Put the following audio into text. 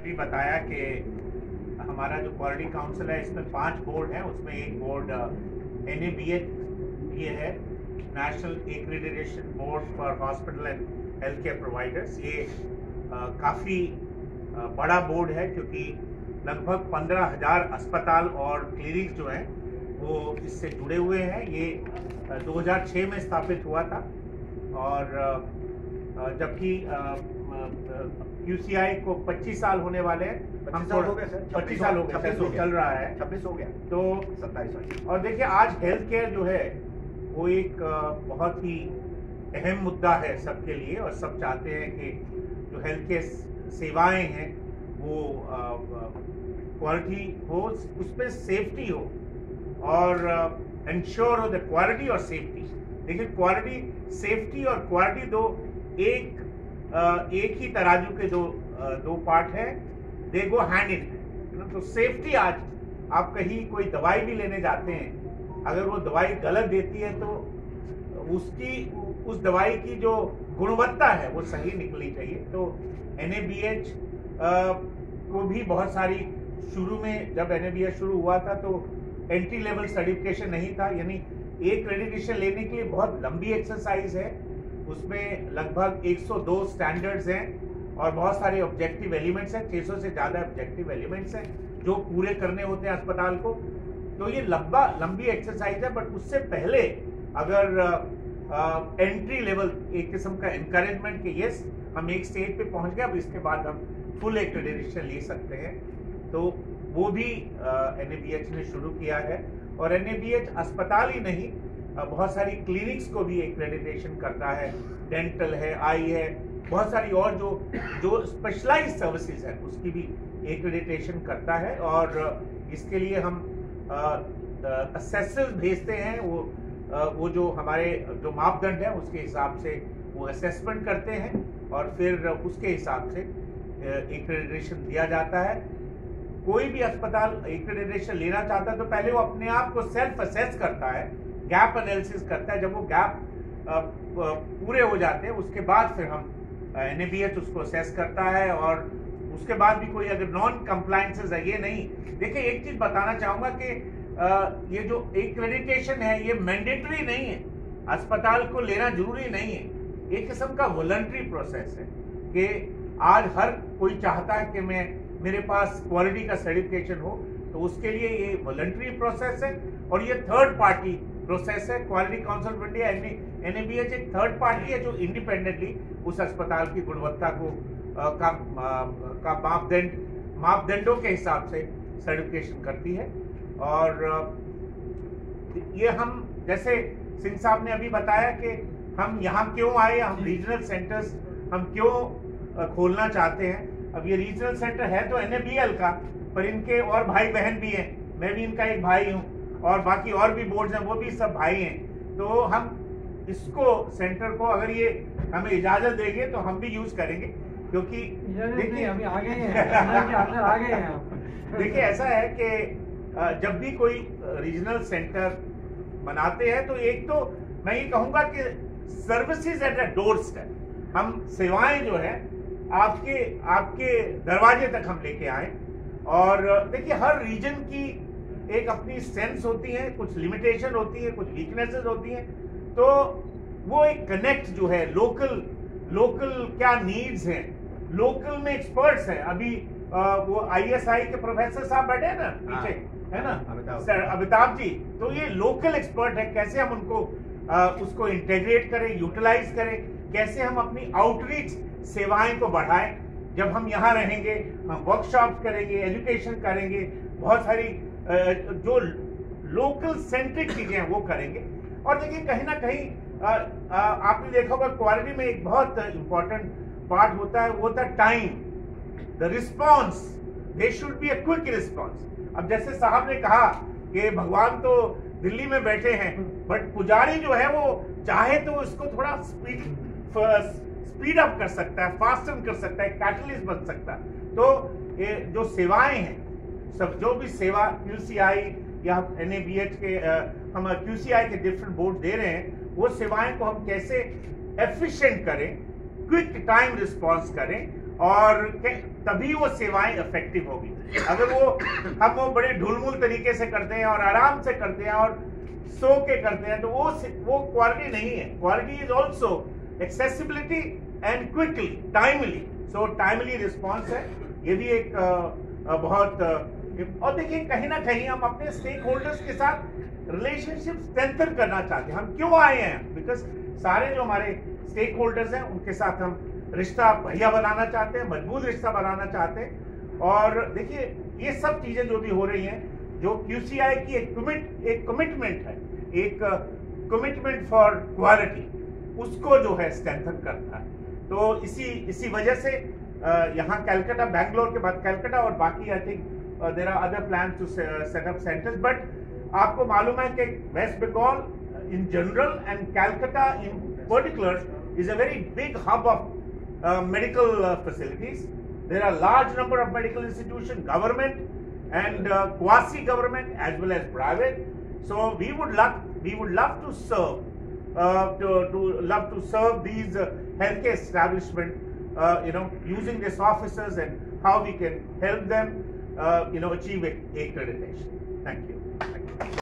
भी बताया कि हमारा जो क्वालिटी काउंसिल है इसमें 5 बोर्ड हैं, उसमें एक बोर्ड NABH ये है, national accreditation board for hospital and health care providers. ये काफ़ी बड़ा बोर्ड है क्योंकि लगभग 15,000 अस्पताल और क्लिनिक जो हैं वो इससे जुड़े हुए हैं। ये 2006 में स्थापित हुआ था और जबकि QCI को 25 साल होने वाले हैं। 25 साल हो गए सर, 25 साल हो गए, 26 चल रहा है, 26 हो गया तो 27। और देखिए आज हेल्थ केयर जो है वो एक बहुत ही अहम मुद्दा है सबके लिए, और सब चाहते हैं कि जो हेल्थ केयर सेवाएं हैं वो क्वालिटी हो, उसमें सेफ्टी हो और इंश्योर हो द क्वालिटी और सेफ्टी। देखिए क्वालिटी, सेफ्टी और क्वालिटी दो एक ही तराजू के दो पार्ट है, दे गो हैंड इन हैंड। तो सेफ्टी, आज आप कहीं कोई दवाई भी लेने जाते हैं, अगर वो दवाई गलत देती है तो उस दवाई की जो गुणवत्ता है वो सही निकलनी चाहिए। तो NABH को भी बहुत सारी, शुरू में जब NABH शुरू हुआ था तो एंट्री लेवल सर्टिफिकेशन नहीं था, यानी एक एक्रेडिटेशन लेने के लिए बहुत लंबी एक्सरसाइज है। उसमें लगभग 102 स्टैंडर्ड्स हैं और बहुत सारे ऑब्जेक्टिव एलिमेंट्स हैं, 600 से ज़्यादा ऑब्जेक्टिव एलिमेंट्स हैं जो पूरे करने होते हैं अस्पताल को। तो ये लंबी एक्सरसाइज है, बट उससे पहले अगर एंट्री लेवल एक किस्म का इनकरेजमेंट के यस हम एक स्टेज पे पहुंच गए, अब इसके बाद हम फुल एक्रेडिटेशन ले सकते हैं, तो वो भी NABH ने शुरू किया है। और NABH अस्पताल ही नहीं, बहुत सारी क्लिनिक्स को भी एक्रेडिटेशन करता है, डेंटल है, आई है, बहुत सारी और जो स्पेशलाइज्ड सर्विसेज है उसकी भी एक्रेडिटेशन करता है। और इसके लिए हम असेसर्स भेजते हैं, वो जो हमारे जो मापदंड है उसके हिसाब से वो असेसमेंट करते हैं और फिर उसके हिसाब से एक्रेडिटेशन दिया जाता है। कोई भी अस्पताल एक्रेडिटेशन लेना चाहता है तो पहले वो अपने आप को सेल्फ असेस करता है, गैप एनालिसिस करता है। जब वो गैप पूरे हो जाते हैं उसके बाद फिर हम NABH उसको असेस करता है, और उसके बाद भी कोई अगर नॉन कंप्लायंसेस है, ये नहीं। देखिए एक चीज बताना चाहूंगा कि ये जो एक्रेडिटेशन है ये मैंडेटरी नहीं है, अस्पताल को लेना जरूरी नहीं है, एक किस्म का वॉलंटरी प्रोसेस है कि आज हर कोई चाहता है कि मेरे पास क्वालिटी का सर्टिफिकेशन हो, तो उसके लिए ये वॉलंटरी प्रोसेस है और ये थर्ड पार्टी प्रोसेस है। Quality council of India NABH एक थर्ड पार्टी है जो इंडिपेंडेंटली उस अस्पताल की गुणवत्ता को का मापदंडों के हिसाब से सर्टिफिकेशन करती है। और ये हम, जैसे सिंह साहब ने अभी बताया कि हम यहाँ क्यों आए, हम रीजनल सेंटर्स हम क्यों खोलना चाहते हैं। अब ये रीजनल सेंटर है तो NABL का, पर इनके और भाई बहन भी हैं, मैं भी इनका एक भाई हूँ और बाकी और भी बोर्ड्स हैं वो भी सब भाई हैं। तो हम इसको सेंटर को अगर ये हमें इजाजत देंगे तो हम भी यूज करेंगे, क्योंकि देखिए अभी आ गए हैं आ गए हैं। देखिए ऐसा है कि जब भी कोई रीजनल सेंटर बनाते हैं तो एक तो मैं ये कहूँगा कि services at a door step, हम सेवाएं जो है आपके दरवाजे तक हम लेके आए। और देखिए हर रीजन की एक अपनी स्ट्रेंथ्स होती है, कुछ लिमिटेशन होती है, कुछ वीकनेसेस होती हैं, तो वो एक कनेक्ट जो है लोकल क्या नीड्स हैं, लोकल में एक्सपर्ट्स हैं। अभी वो ISI के प्रोफेसर साहब बैठे हैं ना पीछे, है ना सर अमिताभ जी, तो ये लोकल एक्सपर्ट है, कैसे हम उनको उसको इंटीग्रेट करें, यूटिलाइज करें, कैसे हम अपनी आउटरीच सेवाएं को बढ़ाएं। जब हम यहाँ रहेंगे, हम वर्कशॉप करेंगे, एजुकेशन करेंगे, बहुत सारी जो लोकल सेंट्रिक चीजें हैं वो करेंगे। और देखिए कहीं ना कहीं आपने देखा होगा क्वालिटी में एक बहुत इंपॉर्टेंट पार्ट होता है, वो होता है time, the response, they should be a quick response. अब जैसे साहब ने कहा कि भगवान तो दिल्ली में बैठे हैं, बट पुजारी जो है वो चाहे तो उसको थोड़ा स्पीड अप कर सकता है, फास्टन कर सकता है, कैटलिस्ट बन सकता है। तो ये जो सेवाएं हैं, सब जो भी सेवा QCI या NABH के हम QCI के डिफरेंट बोर्ड दे रहे हैं, वो सेवाएं को हम कैसे एफिशिएंट करें, क्विक टाइम रिस्पॉन्स करें और तभी वो सेवाएं इफेक्टिव होगी। अगर हम वो बड़े ढुलमुल तरीके से करते हैं और आराम से करते हैं और सो के करते हैं, तो वो क्वालिटी नहीं है। Quality is also accessibility and quickly, timely. So timely response है, ये भी एक बहुत। और देखिए, कहीं ना कहीं हम अपने स्टेक होल्डर्स के साथ रिलेशनशिप स्ट्रेंथन करना चाहते हैं। हम क्यों आए हैं? बिकॉज सारे जो हमारे स्टेक होल्डर्स हैं उनके साथ हम रिश्ता बढ़िया बनाना चाहते हैं, मजबूत रिश्ता बनाना चाहते हैं। और देखिए, ये सब चीजें जो भी हो रही हैं, जो QCI की एक कमिटमेंट है, एक कमिटमेंट फॉर क्वालिटी, उसको जो है स्ट्रेंथन करता है। तो इसी वजह से यहाँ कलकत्ता, बैंगलोर के बाद कलकत्ता और बाकी I think there are other plan to set up centres. But आपको मालूम है कि West Bengal in general and Calcutta in particular is a very big hub of medical facilities. There are large number of medical institutions, government and quasi-government as well as private. So we would love to serve to serve these healthcare establishment, using these offices and how we can help them achieve accreditation. Thank you.